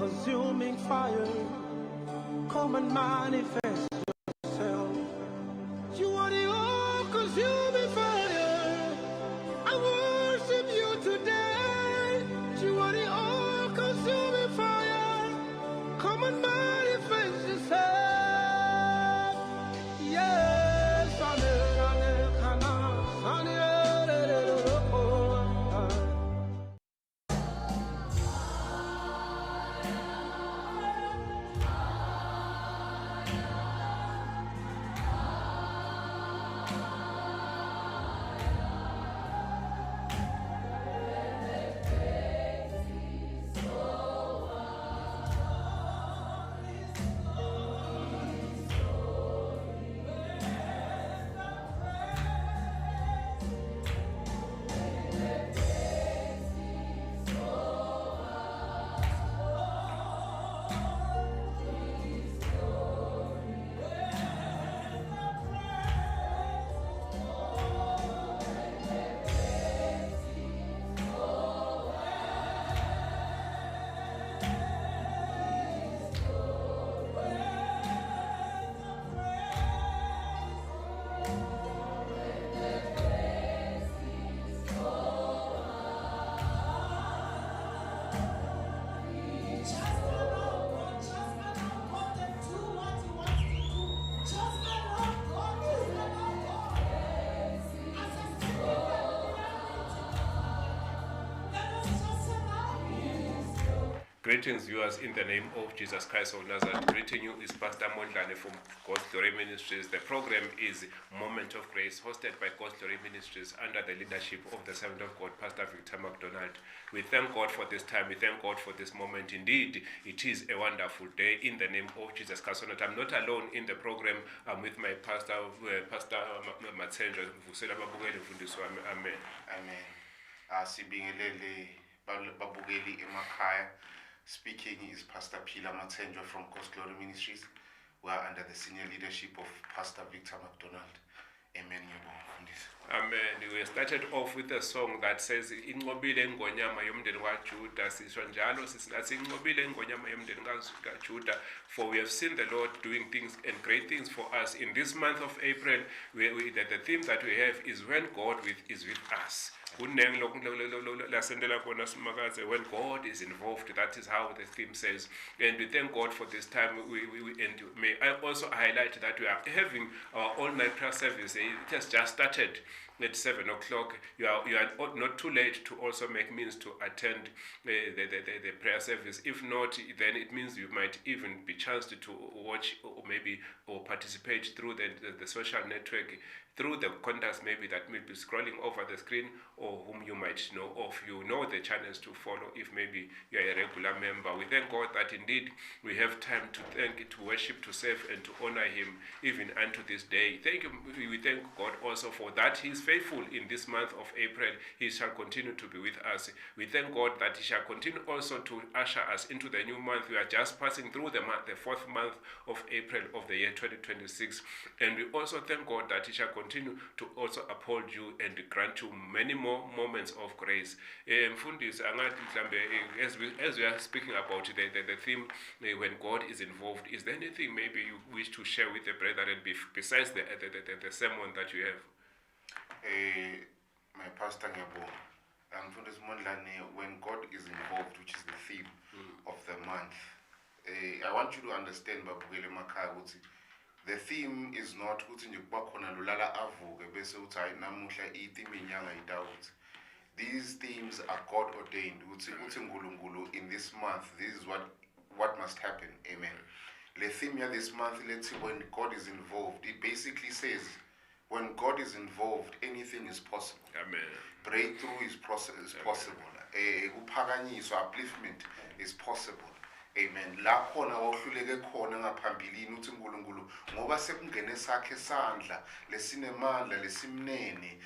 all-consuming fire. Come and manifest yourself. You are the all-consuming fire. I worship you today. You are the all-consuming fire. Come and manifest yourself. Yes, Greetings, viewers, in the name of Jesus Christ of Nazareth. Greeting you is Pastor Mondlane from God's Glory Ministries. The program is Moment of Grace, hosted by God's Glory Ministries under the leadership of the servant of God, Pastor Victor McDonald. We thank God for this time. We thank God for this moment. Indeed, it is a wonderful day in the name of Jesus Christ. I'm not alone in the program. I'm with my pastor, Pastor Matsenja. Amen. Amen. Sibingelele babukeli emakhaya. Speaking is Pastor Pila Matsenja from God's Glory Ministries. We are under the senior leadership of Pastor Victor McDonald. Amen. Amen. We started off with a song that says Inqobile ngonyama yomndeni kaJuda sisho njalo sinathi inqobile ngonyama yomndeni kaJuda, for we have seen the Lord doing things and great things for us in this month of April. The theme that we have is when God is with us. When God is involved, that is how the theme says. And we thank God for this time. And may I also highlight that we are having our all-night prayer service. It has just started at 7 o'clock. You are not too late to also make means to attend the prayer service. If not, then it means you might even be chanced to watch or participate through the social network, through the contacts maybe that may be scrolling over the screen, or whom you might know of. You know the channels to follow if maybe you are a regular member. We thank God that indeed we have time to worship, to serve, and to honor Him even unto this day. Thank you. We thank God also for that He is faithful in this month of April. He shall continue to be with us. We thank God that He shall continue also to usher us into the new month. We are just passing through the fourth month of April of the year 2026. And we also thank God that He shall continue to also uphold you and grant you many more moments of grace. Mfundisi, as we are speaking about the theme, when God is involved, is there anything maybe you wish to share with the brethren besides the sermon that you have? My pastor Mfundisi Mondlane, when God is involved, which is the theme of the month, I want you to understand, babukele emakhaya ukuthi the theme is not ukuthi nje kuba khona lolala avuke bese uthi hayi namuhla itheme inyanga itawuthi. These themes are God ordained. Uthi uNkulunkulu in this month, this is what must happen. Amen. The theme here this month, let's see, when God is involved, it basically says when God is involved, anything is possible. Amen. Breakthrough is possible. Kuphakanyiswa, upliftment is possible. Amen. La khona wawuhluleke khona ngaphambilini uthi uNkulunkulu ngoba sekungene sakhe isandla lesinemandla lesimnene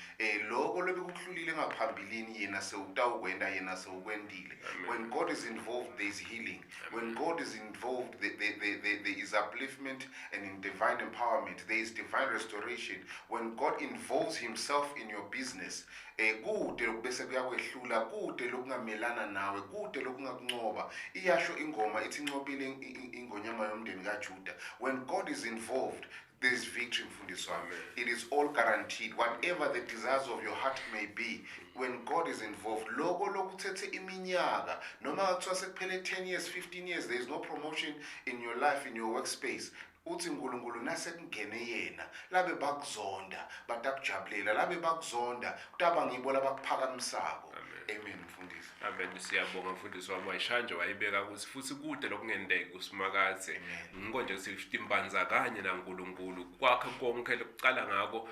lokho lebekuhlulile ngaphambilini yena sewutawukwenda yena sewukwendile. When God is involved, there is healing. When God is involved, there is upliftment and in divine empowerment. There is divine restoration. When God involves Himself in your business, kude lokubese kuyakwehlula, kude lokungamelana nawe, kude lokungakuncoba. Iyasho ingoma ithi incobile ingonyama yomndeni kaJuda. When God is involved, there is victory, mfundisi wami. It is all guaranteed. Whatever the desires of your heart may be, when God is involved, logo lokuthethe iminyaka, noma kuthiwa sekuphele 10 years, 15 years, there is no promotion in your life, in your workspace. Uthi uNkulunkulu nasekungene yena, labe bakuzonda, batakujabulela, labe bakuzonda, kutaba ngibo labakuphakamisako. Amen, mfundisi. Amen. Siyabonga mfundisi wami wayishanje wayibeka ukuthi futhi kude lokungendeki kusimakaze. Ngikonje sithi imbanza kanye naNkulunkulu kwakhe konke lokucala ngako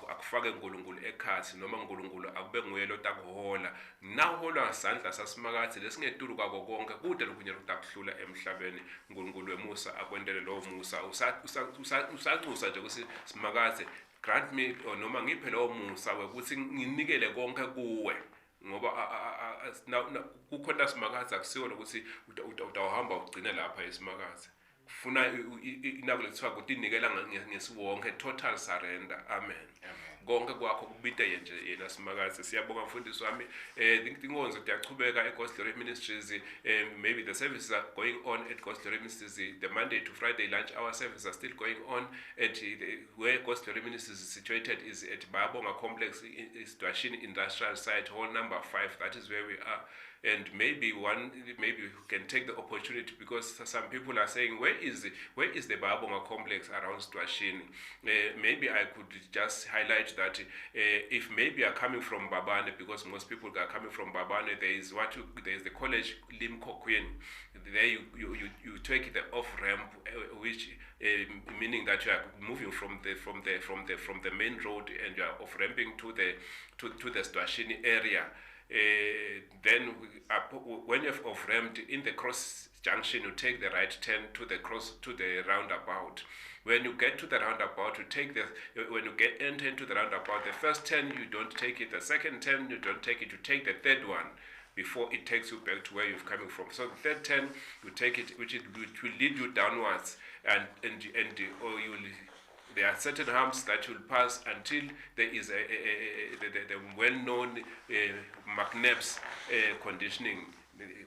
akufake uNkulunkulu ekhathi noma uNkulunkulu akube nguye lo takuhola. Nawuholwa ngesandla sasimakaze lesingedulu kwako konke kude lokunye lokudakuhlula emhlabeni. uNkulunkulu wemusa akwendele lo musa usancusa nje ukuthi simakaze grant me noma ngiphe lo musa ukuthi nginikele konke kuwe. Ngoba kukhona simakazi akusiwo lokuthi utawuhamba ugcine lapha esimakazi. Kufuna inakulethiwa ukuthi inikela ngesiwonke, total surrender. Amen. Konke kwakho kubite nje yena simakazi. Siyabonga mfundisi wami. Inkonzo iyachubeka eGhost Glory Ministries. Maybe the services are going on at Ghost Glory Ministries. The Monday to Friday lunch hour services are still going on at where Ghost Glory Ministries is situated is at Babonga Complex, Dwashini Industrial Site, hall number 5. That is where we are. And maybe we can take the opportunity, because some people are saying, where is the Babonga complex around Dwashini? Maybe I could just highlight that if maybe are coming from Babane, because most people are coming from Babane, there is the college Limco Queen. There you take the off ramp, which meaning that you are moving from the main road and you are off ramping to the Dwashini area. Then when you've off-ramped in the cross junction, you take the right turn to the roundabout. When you get to the roundabout, when you enter into the roundabout, the first turn you don't take it, the second turn you don't take it, you take the third one before it takes you back to where you're coming from. So the third turn you take it, which will lead you downwards, there are certain humps that you'll pass until there is the well-known McNabb's conditioning.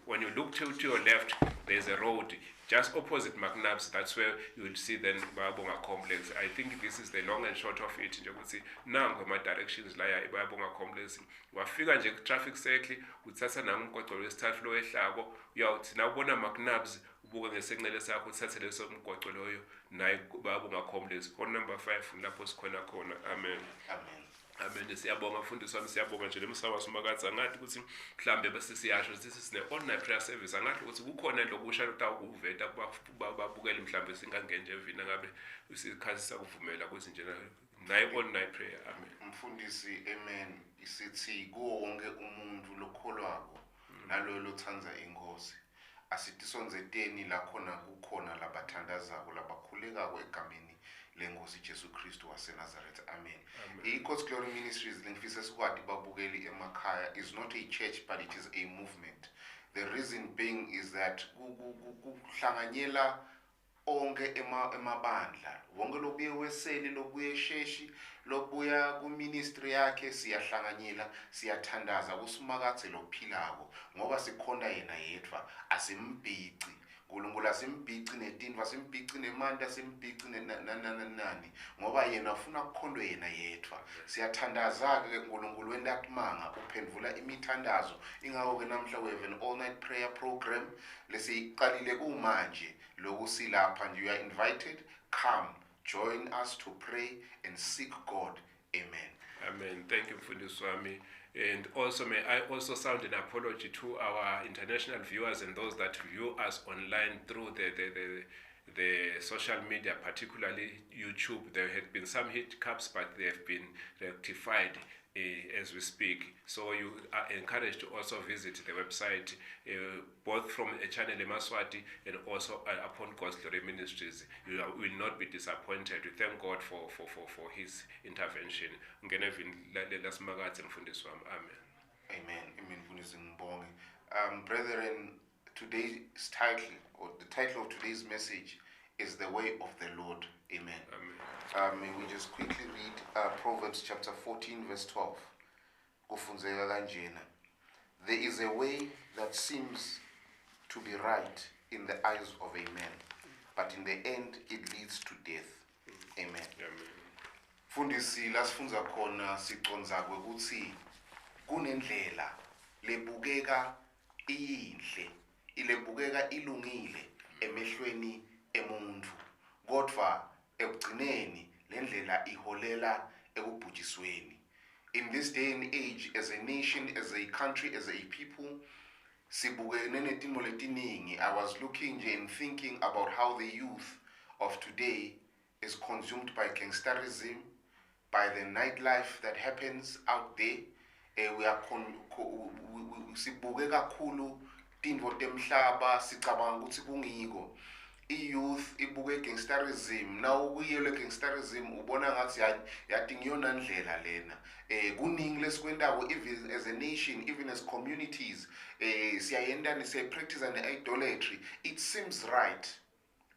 When you look to your left, there's a road just opposite McNabb's. That's where you will see then Babonga complex. I think this is the long and short of it. You could see now my directions like Babonga complex. Wafika nje traffic circle uthatha namgwaqo wesithathu ehlabo uyawuthi nawubona McNabb's ubuke ngesenqele sakho uthathe leso mgwaqo loyo naye Babonga complex phone number 5 lapho sikhona khona. Amen. Amen. Siyabonga mfundisi wami, siyabonga nje lemsaba simakazi. Angathi ukuthi mhlambe bese siyasho this is the online prayer service. Angathi ukuthi kukhona lokusha lotawukuveta babukele mhlambe singangene nje evina ngabe isikhathi sakuvumela ukuthi nje naye online prayer. Amen. Mfundisi, amen. Isithi kuwo wonke umuntu lokholwako nalo lothanza inkosi. Asithi sonzeteni la khona kukhona labathandazako labakhulekako egameni lenkosi Jesu Kristu waseNazaretha. Amen. I-Ghost Glory Ministries lengifisa sikwadi babukeli emakhaya is not a church, but it is a movement. The reason being is that kuhlanganyela onke emabandla, wonke lobuye weseli, lobuye sheshi, lobuya ku ministry yakhe, siyahlanganyela, siyathandaza kusimakathe lophilako ngoba sikhonda yena yedwa, asimbhici. uNkulunkulu asimbhici netinva, asimbhici nemanda, asimbhici nani ngoba yena ufuna ukukhondwe yena yedwa. Siyathandaza ke uNkulunkulu wendakumanga uphendvula imithandazo. Ingakho ke namhla we have an all night prayer program lesiqalile kumanje lokusilapha nje. You are invited, come join us to pray and seek God. Amen. Amen. Thank you mfundisi wami. And also may I also sound an apology to our international viewers and those that view us online through the social media, particularly YouTube. There had been some hiccups, but they have been rectified as we speak. So you are encouraged to also visit the website, both from a channel Emaswati and also upon Ghost Glory Ministries. You will not be disappointed. We thank God for His intervention. Amen. Amen. Brethren, today's title, or the title of today's message, is The Way of the Lord. Amen. May we just quickly read Proverbs chapter 14 verse 12. kufunzeka kanjena. There is a way that seems to be right in the eyes of a man, but in the end it leads to death. Amen. Fundisi la sifunza khona siconza ukuthi kunendlela lebukeka iyinhle, ilebukeka ilungile emehlweni emuntu. Kodwa ekugcineni lendlela iholela ekubhujisweni. In this day and age, as a nation, as a country, as a people, I was looking and thinking about how the youth of today is consumed by gangsterism, by the nightlife that happens out there. We are sibuke kakhulu tintfo temhlaba sicabanga ukuthi kungiko. I-youth ibuke gangsterism. Now kuyele gangsterism ubona ngathi yathi ngiyona ndlela lena. Kuningi lesikwendako even as a nation, even as communities, siyayendani practice an idolatry. It seems right,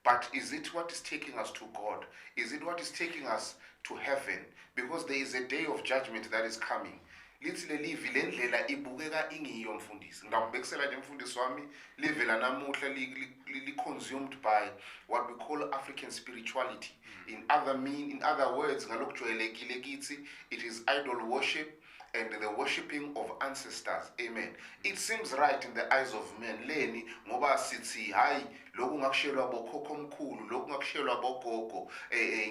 but is it what is taking us to God? Is it what is taking us to heaven? Because there is a day of judgment that is coming. Lithi lelivi lendlela ibukeka ingiyo mfundisi. Ngambekisela nje mfundisi wami live la namuhla li consumed by what we call African spirituality. In other words, ngalokujwayelekile kithi, it is idol worship and the worshipping of ancestors. Amen. It seems right in the eyes of men. Leni ngoba sithi hayi lokhu ngakushelwa bokhokho omkhulu, lokhu ngakushelwa bogogo,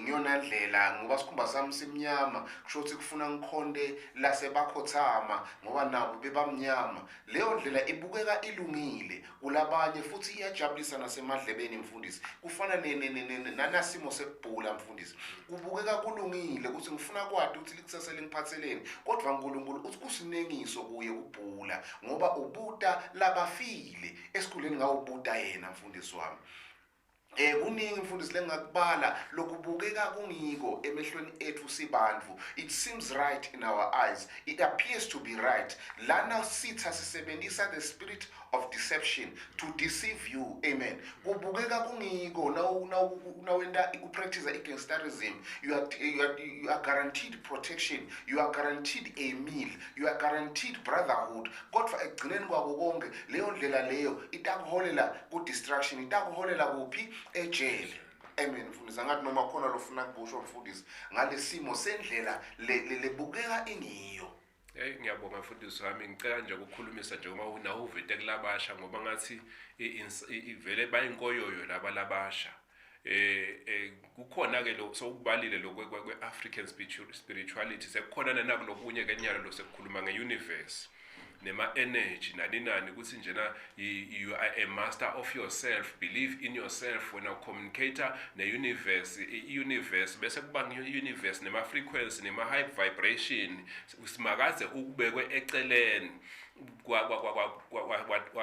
ngiyona ndlela ngoba sikhumba sami simnyama, kusho ukuthi kufuna ngikhonde lasebakhothama ngoba nabo bebamnyama. Leyo ndlela ibukeka ilungile kulabanye futhi iyajabulisa nasemadlebeni mfundisi. Kufana nanasimo sekubhula mfundisi. Kubukeka kulungile ukuthi ngifuna kwadi ukuthi likusasa lingiphatheleni. Kodwa uNkulunkulu uthi kusinengiso kuye kubhula ngoba ubuta labafile esikhuleni ngawubuta yena mfundisi wami. Kuningi mfundisi lengakubala lokubukeka kungiko emehlweni ethu sibandvu. It seems right in our eyes. It appears to be right. Lana sitha sisebenzisa the spirit of deception to deceive you. Amen. Kubukeka kungiko now wenda practice gangsterism. You are guaranteed protection. You are guaranteed a meal. You are guaranteed brotherhood. God for ekugcineni kwako konke leyo ndlela leyo itakuholela ku distraction, itakuholela kuphi ejele. Amen. Mfundisi ngathi noma khona lofuna kusho mfundisi ngalesimo sendlela lebukeka ingiyo. Ngiyabonga mfundisi wami, ngicela nje ukukhulumisa nje uma unawuvite kulabasha ngoba ngathi ivele bayinkoyoyo laba labasha. Kukhona ke lo sokubalile lo kwe African spirituality sekukhona nakulokunye kenyalo lo sekukhuluma ngeuniverse nema energy nani ukuthi njena you are a master of yourself, believe in yourself. When you communicate universe bese kuba universe nema frequency nema high vibration usimakaze ukubekwe eceleni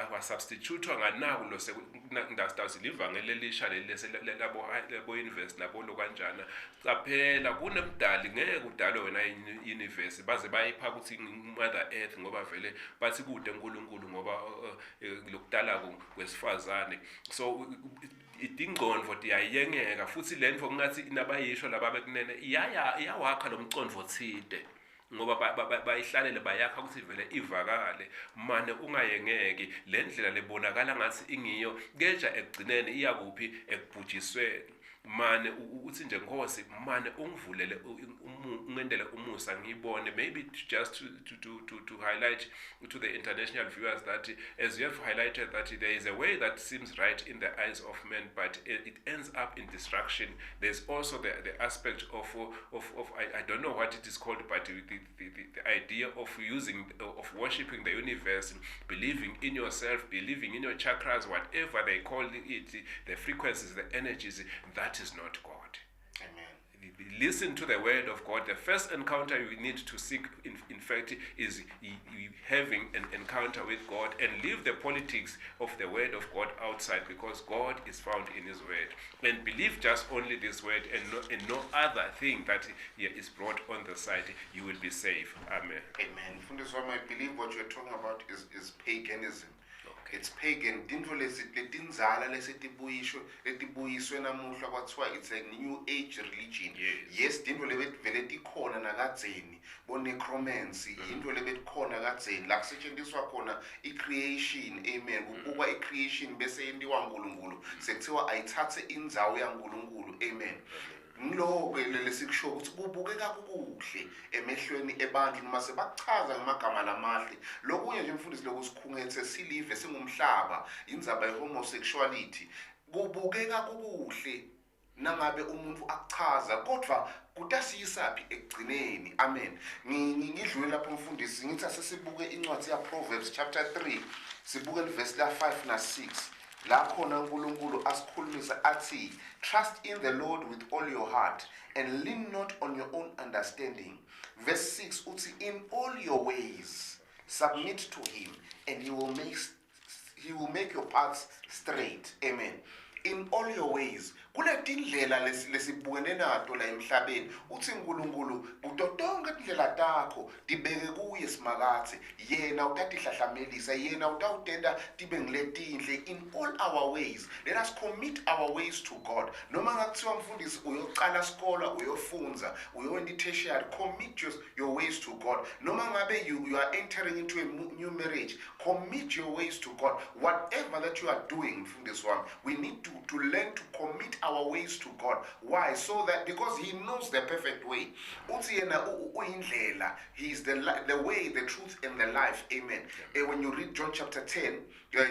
kwa substitute nganaku lo sekundastaziliva ngelelisha lelabo universe nabo lo kanjana qaphela kunemdali ngeke udalwe wena universe baze bayipha ukuthi mother earth ngoba vele bathi kude uNkulunkulu ngoba lokudala kwesifazane. So idingqondo iyayengeka futhi lento ngathi inabayisho lababekunene iyawakha lo mcondvo thide ngoba bayihlalele bayakha ukuthi vele ivakale mane ungayengeki lendlela lebonakala ngathi ingiyo keja ekugcineni iyakuphi ekubhujisweni mane uthi nje Nkosi mane ungivulele ungendele umusa ngibone, maybe just to highlight to the international viewers that as you have highlighted that there is a way that seems right in the eyes of men but it ends up in destruction. There's also the aspect of I don't know what it is called, but the idea of worshipping the universe, believing in yourself, believing in your chakras, whatever they call it, the frequencies, the energies, that is not God. Amen. Listen to the word of God. The first encounter you need to seek, in fact, is having an encounter with God and leave the politics of the word of God outside, because God is found in his word. And believe just only this word and no other thing that is brought on the side. You will be safe. Amen. Amen. Fundiswami, I believe what you're talking about is paganism. Okay. it's pagan. Tintfo letindzala letibuyiswe namuhla kwathiwa it's a new age religion. Yes, tintfo lebevele tikhona nakadzeni bo necromancy, into lebetikhona kadzeni la kusetjentiswa khona i-creation, amen, kubukwa i-creation bese yentiwa uNkulunkulu sekuthiwa ayithathe indzawo yaNkulunkulu, amen. Ngiloko lesikusho ukuthi kubukeka kukuhle emehlweni ebandla noma sebachaza ngamagama lamahle. Lokunye nje mfundisi lokusikhungethe silive singumhlaba indzaba ye-homosexuality kubukeka kukuhle nangabe umuntu akuchaza kodwa kutasiyisaphi ekugcineni, amen. Ngidlule lapho mfundisi ngithi asesibuke incwadi ya-Proverbs chapter 3 sibuke verse la 5 na 6 la khona uNkulunkulu asikhulumisa athi, trust in the Lord with all your heart and lean not on your own understanding. Verse 6 uthi, in all your ways submit to him and he will make your paths straight, amen. In all your ways kuletindlela lesibukene nato la emhlabeni uthi uNkulunkulu kuto tonke tindlela takho tibeke kuye simakathe yena utatihlahlamelisa yena utawutenda tibe ngiletinhle. In all our ways let us commit our ways to God. Noma ngakuthiwa mfundisi uyoqala skola uyofunza uyoenda i-tertiary, commit your ways to God. Noma ngabe you are entering into a new marriage, commit your ways to God. Whatever that you are doing mfundisi wami, we need to learn to commit our ways to God. Why? So that because he knows the perfect way. Uthi yena uyindlela, he is the way, the truth and the life, amen. When you read John chapter 10,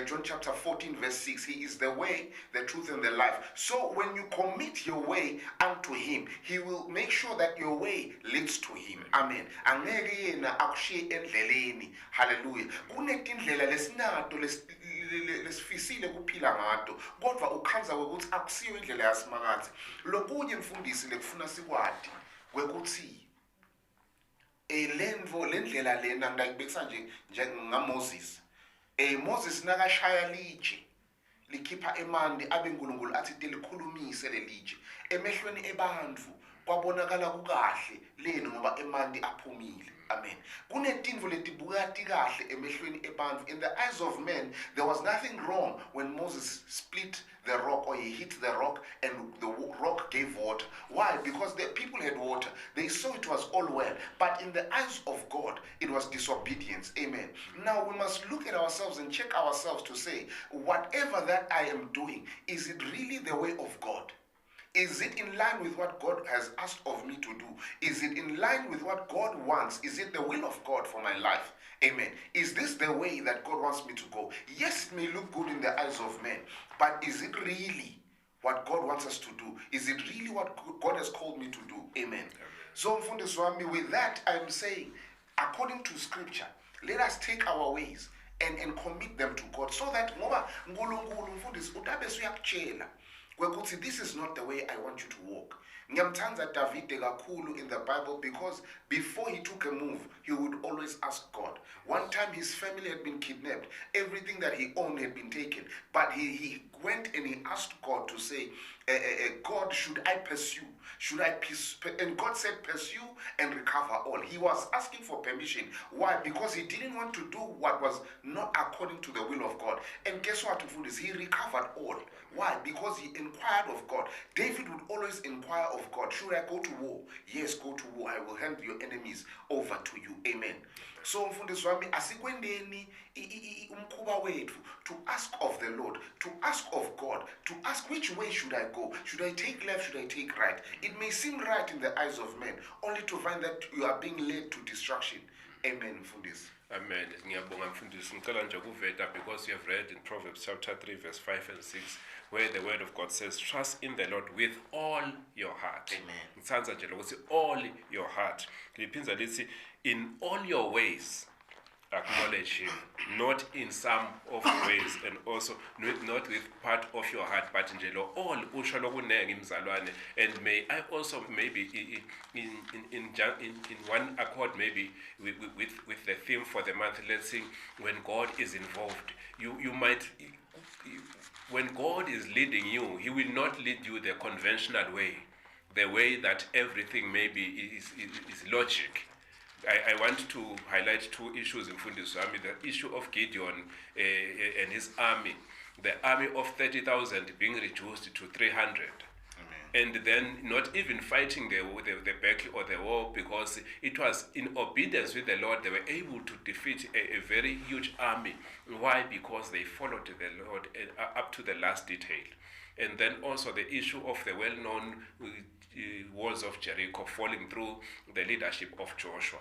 John chapter 14 verse 6, he is the way, the truth and the life. So when you commit your way unto him, he will make sure that your way leads to him, amen. Angeke yena akushiye endleleni, hallelujah. Kunetindlela lesinato lesifisile kuphila ngato kodwa ukhanza ukuthi akusiyo indlela yasimakathi. Lokunye mfundisi lekufuna sikwadi kwekuthi lendlela lena ngayibekisa nje ngaMoses. Moses nakashaya litshe likhipha emanti abe uNkulunkulu athi telikhulumise lelitshe emehlweni ebandvu kwabonakala kukahle leni ngoba emanti aphumile, amen. Kunetinvo letibukati kahle emehlweni ebandvu. In the eyes of men there was nothing wrong when Moses split the rock or he hit the rock and the rock gave water. Why? Because the people had water, they saw it was all well, but in the eyes of God it was disobedience, amen. Now we must look at ourselves and check ourselves to say, whatever that I am doing, is it really the way of God? Is it in line with what God has asked of me to do? Is it in line with what God wants? Is it the will of God for my life? Amen. Is this the way that God wants me to go? Yes, it may look good in the eyes of men, but is it really what God wants us to do? Is it really what God has called me to do? Amen. So, mfundisi wami, with that I'm saying, according to scripture, let us take our ways and commit them to God, so that ngoba uNkulunkulu mfundisi utabe suyakutshela kwekuthi this is not the way I want you to walk. Ngiyamthanda Davide kakhulu in the Bible because before he took a move, he would always ask God. One time his family had been kidnapped. Everything that he owned had been taken. But he went and he asked God to say, God, should I pursue? Should I pursue? And God said, pursue and recover all. He was asking for permission. Why? Because he didn't want to do what was not according to the will of God. And guess what, Mfundisi? He recovered all. Why? Because he inquired of God. David would always inquire of God. Should I go to war? Yes, go to war. I will hand your enemies over to you. Amen. So mfundisi wami asikwendeni umkhuba wethu to ask of the Lord, to ask of God, to ask which way should I go? Should I take left? Should I take right? It may seem right in the eyes of men, only to find that you are being led to destruction. Amen, mfundisi. Amen. Ngiyabonga mfundisi. Ngicela nje ukuveta because you have read in Proverbs chapter 3 verse 5 and 6 where the word of God says, trust in the Lord with all your heart. Amen. Ngithandza nje ukuthi all your heart. Liphindza lithi in all your ways acknowledge him, not in some of the ways, and also not with part of your heart, but in all usho lokunengi mzalwane. And may I also maybe in one accord maybe with the theme for the month, let's sing when God is involved. You might, when God is leading you, he will not lead you the conventional way, the way that everything maybe is logic. I want to highlight two issues in Mfundisi Wami. The issue of Gideon and his army, the army of 30,000 being reduced to 300. And then not even fighting the battle or the war, because it was in obedience with the Lord they were able to defeat a very huge army. Why? Because they followed the Lord up to the last detail. And then also the issue of the well-known walls of Jericho falling through the leadership of Joshua.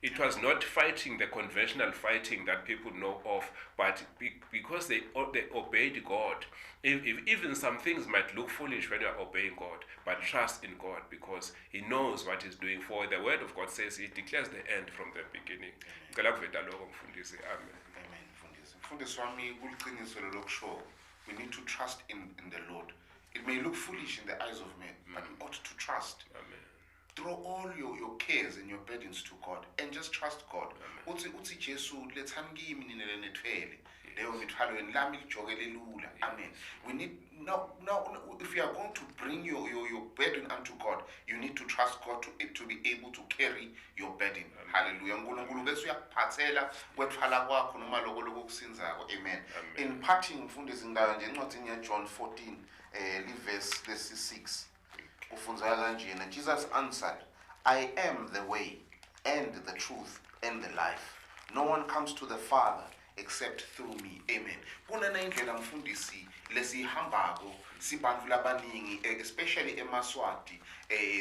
It was not fighting the conventional fighting that people know of, but because they obeyed God. Even some things might look foolish when you are obeying God, but trust in God because He knows what He's doing. For the Word of God says He declares the end from the beginning. Amen. Amen. Mfundisi wami kuliqiniso lokusho, we need to trust in the Lord. It may look foolish in the eyes of men, but we ought to trust. Amen. Throw all your cares and your burdens to God and just trust God. Uthi Jesu lethani kimi nina lenethwele leyo mithwalo yenu lami lijokele lula. Amen. We need now if you are going to bring your burden unto God, you need to trust God to be able to carry your burden. Hallelujah. uNkulunkulu bese uyakuphathela kwethwala kwakho noma lokho lokusinzako. Amen. In parting mfundisi ngayo nje encwadini ya John 14 verse 6. Jesus answered, I am the way and the truth and the life. No one comes to the Father except through me. Amen. Kunana indlela mfundisi lesihambako sibantfu labaningi, especially eMaswati,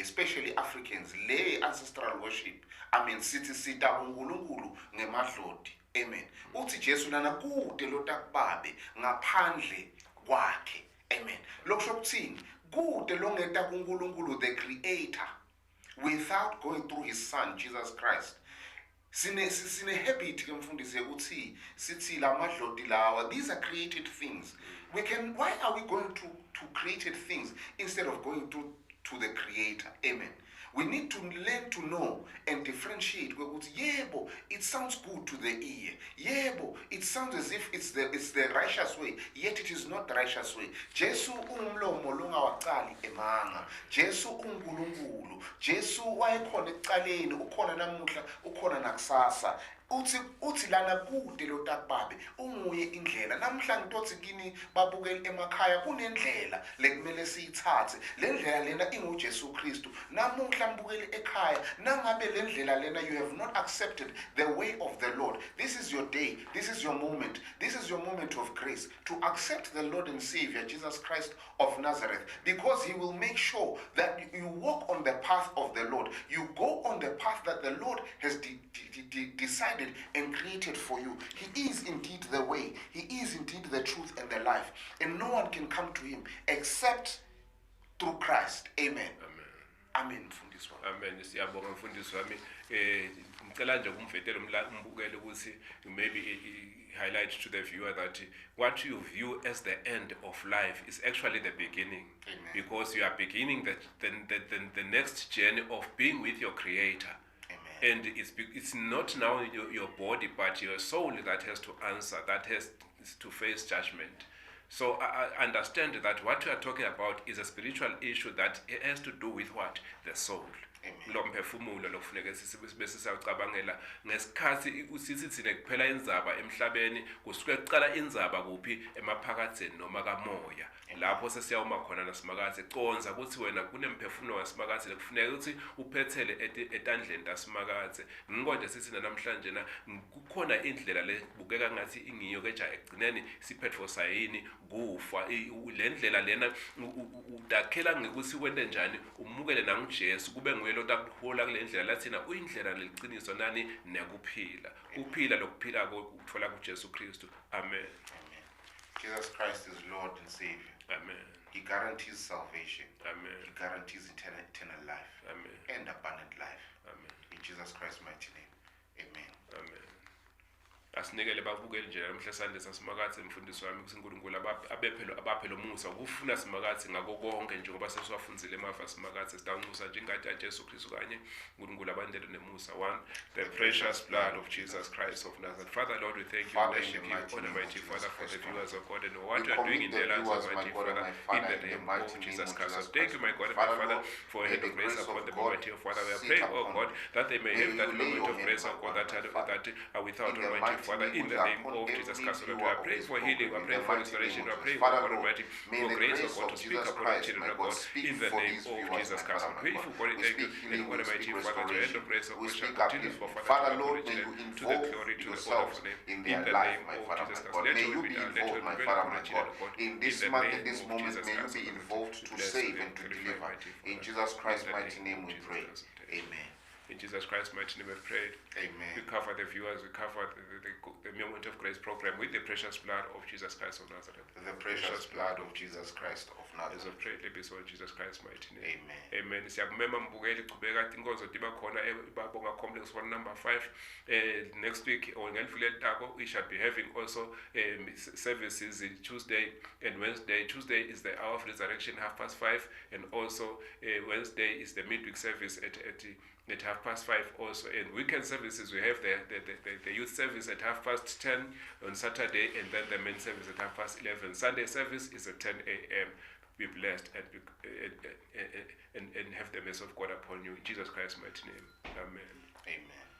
especially Africans, le ancestral worship. Amen. Sithi sita uNkulunkulu ngemadloti. Amen. Uthi Jesu lana kude lotakubabe ngaphandle kwakhe. Amen. Lokusho kuthini? Kude longeta kuNkulunkulu the creator without going through his son Jesus Christ. Sine habit ke mfundisi ukuthi sithi la madloti lawa, these are created things. Why are we going to created things instead of going to the creator? Amen. We need to learn to know and differentiate. Yebo, it sounds good to the ear. Yebo, it sounds as if it's the righteous way, yet it is not the righteous way. Jesu umlomo lungawaqali emanga. Jesu uNkulunkulu. Jesu wayekhona ekuqaleni, ukhona namuhla, ukhona nakusasa. Uthi lana kude lotakubabe unguye indlela. Namhla ngitothi kini babukeli emakhaya kunendlela lekumele siyithathe. Le ndlela lena inguJesu Kristu. Namuhla mbukeli ekhaya nangabe le ndlela lena you have not accepted the way of the Lord. This is your day. This is your moment. This is your moment of grace to accept the Lord and Savior Jesus Christ of Nazareth, because He will make sure that you walk on the path of the Lord. You go on the path that the Lord has decided and created for you. He is indeed the way. He is indeed the truth and the life. And no one can come to Him except through Christ. Amen. Amen. Mfundisi wami. Amen. Siyabonga mfundisi wami. Ngicela nje kumvetele umbukele ukuthi maybe highlight to the viewer that what you view as the end of life is actually the beginning. Amen. Because you are beginning the next journey of being with your Creator. Amen. And it's not now your body, but your soul that has to answer, that has to face judgment. So I understand that what we are talking about is a spiritual issue that has to do with what? The soul. Lo mphefumulo lokufuneka sisawucabangela ngesikhathi usithi thina kuphela inzaba emhlabeni kusuke kuqala inzaba kuphi emaphakatheni noma kamoya lapho sesiyawuma khona nasimakazi conza ukuthi wena kunemphefumulo wasimakazi lekufuneka ukuthi uphethele etandleni tasimakazi. Ngikodwa sithi namhlanje na kukhona indlela lebukeka ngathi ingiyo keja egcineni siphetho sayini kufa le ndlela lena udakhela ngekuthi wende njani umukele nanguJesu kube nguye lotakuhola kule ndlela lathina uyindlela leliciniso nani nekuphila uphila lokuphila ukuthola kuJesu Kristu. Amen. Jesus Christ is Lord and Savior. Amen. He guarantees salvation. Amen. He guarantees eternal life. Amen. And abundant life. Amen. In Jesus Christ's mighty name. Amen. Amen. asinikele babukele nje namhla Sunday sasimakathi mfundisi wami kusinkulunkulu abaphe lo musa ukufuna simakathi ngako konke njengoba sesiwafunzile emafa simakathi sidawunxusa nje ingadi kaJesu Kristu kanye uNkulunkulu abandele nemusa. One, the precious blood of Jesus Christ of Nazareth. Father Lord, we thank you, worship you, honor mighty Father, for the viewers of God and what you are doing in their lives, Almighty Father, in the name of Jesus Christ. Thank you, my God and my Father, for a hand of grace upon the Almighty Father. We are praying, oh God, that they may have that moment of grace, oh God, that are without Almighty Father, in the name of Jesus Christ. We are praying for healing, we are praying for restoration, we are praying for God Almighty, for grace, oh God, to speak upon our children, oh God, in the name of Jesus Christ. We pray for God, thank you, and God Almighty Father, to hand of grace, oh God, shall continue for Father, Lord, to the glory, to the honor of the name, in the name of Jesus Christ. Let your will be done, let your will be done, my God. In this month, in this moment, may you be involved to save and to deliver. In Jesus Christ's mighty name we pray. Amen. In Jesus Christ's mighty name we have prayed. Amen. We cover the viewers, we cover the Moment of Grace program with the precious blood of Jesus Christ of Nazareth. The precious blood of Jesus Christ of Nazareth. As of prayed, let be so in Jesus Christ's mighty name. Amen. Amen. Siyakumema mbukeli chubeka inkonzo diba khona ebabonga complex 1 number 5. Next week or ngelifile litako we shall be having also services Tuesday and Wednesday. Tuesday is the hour of resurrection 5:30, and also Wednesday is the midweek service at 5:30 also. And weekend services we have the youth service at 10:30 on Saturday, and then the main service at 11:30. Sunday service is at 10 a.m. Be blessed and have the mercy of God upon you in Jesus Christ's mighty name. Amen. Amen.